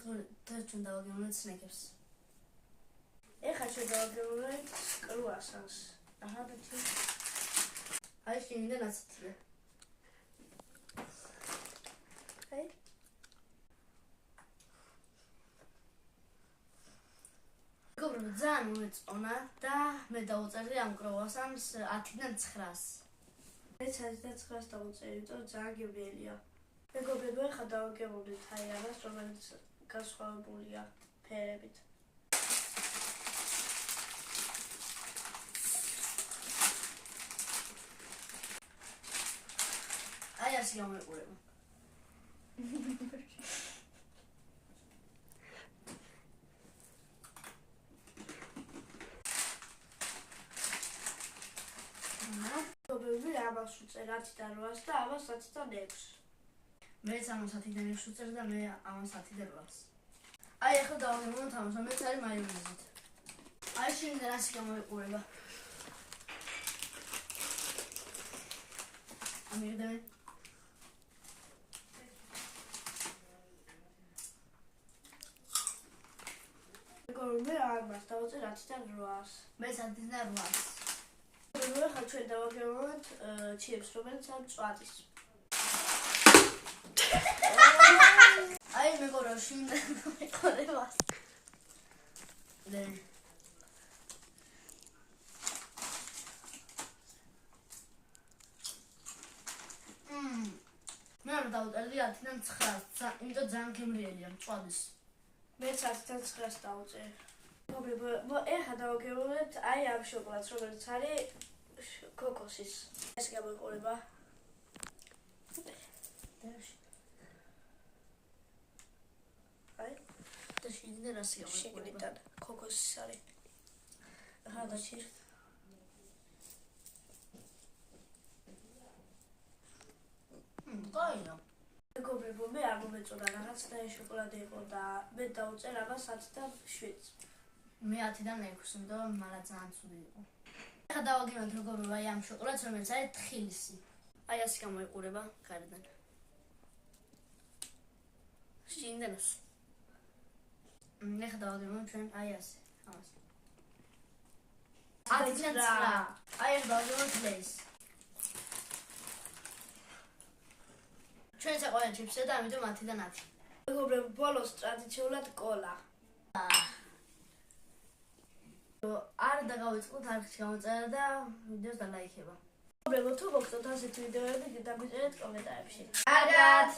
ჩვენ დავაგებინოთ სნეკებს. ეხლა ჩვენ დავაგებინოთ კრუასანს. აჰა და ჩი. აი შევიდა ნაცრისფერი. აი. მეგობრებო, ძალიან მომეწონა და მე დავუწერდი ამ კრუასანს 10-დან 9-ს. მეც 10-დან 9-ს დავუწერი, იმიტომ ძალიან გემრიელია. მეგობრებო, ეხლა დავაგებინოთ აი ამას, რომელიც განსხვავებულია ფერებით. აი ასე გამოიყურება. მეგობრებო, ამას ვუწერ 10-დან 8-ს და ამას 10-დან 6-ს. მეც ამას 10-დან 6-ს ვუწერ და მე ამას 10-დან 8-ს. აი ახლა დავაგებინოთ ამას, რომელიც არის მაიონეზით. აი შევიდა ასე გამოიყურება. ამირდები. მეგობრებო, ამას დავუწერ 10-დან 8-ს. მეც 10-დან 8-ს. მეგობრებო, ახლა ჩვენ დავაგებინოთ ჩიებს, რომელიც არის მწვადის. აი მეგობრებო, შევიდა გამოიყურება. მე არ დავუწერდი 10-დან 9-ს, იმიტომ ძალიან გემრიელია მწვადის. მეც 10-დან 9-ს დავუწერ. მეგობრებო, ეხლა დავაგებინოთ აი ამ შოკოლადს, რომელიც არის ქოქოსის. ეს გამოიყურება. აი და შევიდა ასე გამოიყურება. შეკრიტად ქოქოსის არის. ახლა დაჩი. გაინა. მეგობრებო, მე არ მომეწონა რაღაცნაირი შოკოლადი იყო და მე დავუწერ ამას 10-დან 7-ს. მე 10-დან 6-ს, იმიტომ მაგრამ ძალიან ცუდი იყო. ეხლა დავაგებინოთ მეგობრებო აი ამ შოკოლადს, რომელიც არის თხილისი. აი ასე გამოიყურება გარედან. შევიდა ასე. ეხლა დავაგებინოთ ჩვენ აი ასე, ამას. 10-დან 9. აი ახლა დავაგებინოთ ლეის. ჩვენ საყვარელი ჩიპსია და ამიტომ 10-დან 10. მეგობრებო, ბოლოს ტრადიციულად კოლა. არ დაგავიწყოთ არხში გამოწერა და ვიდეოს დალაიქება. მეგობრებო, თუ გოგწონთ ასეთი ვიდეოები, დაგვიწერეთ კომენტარებში. კარგად!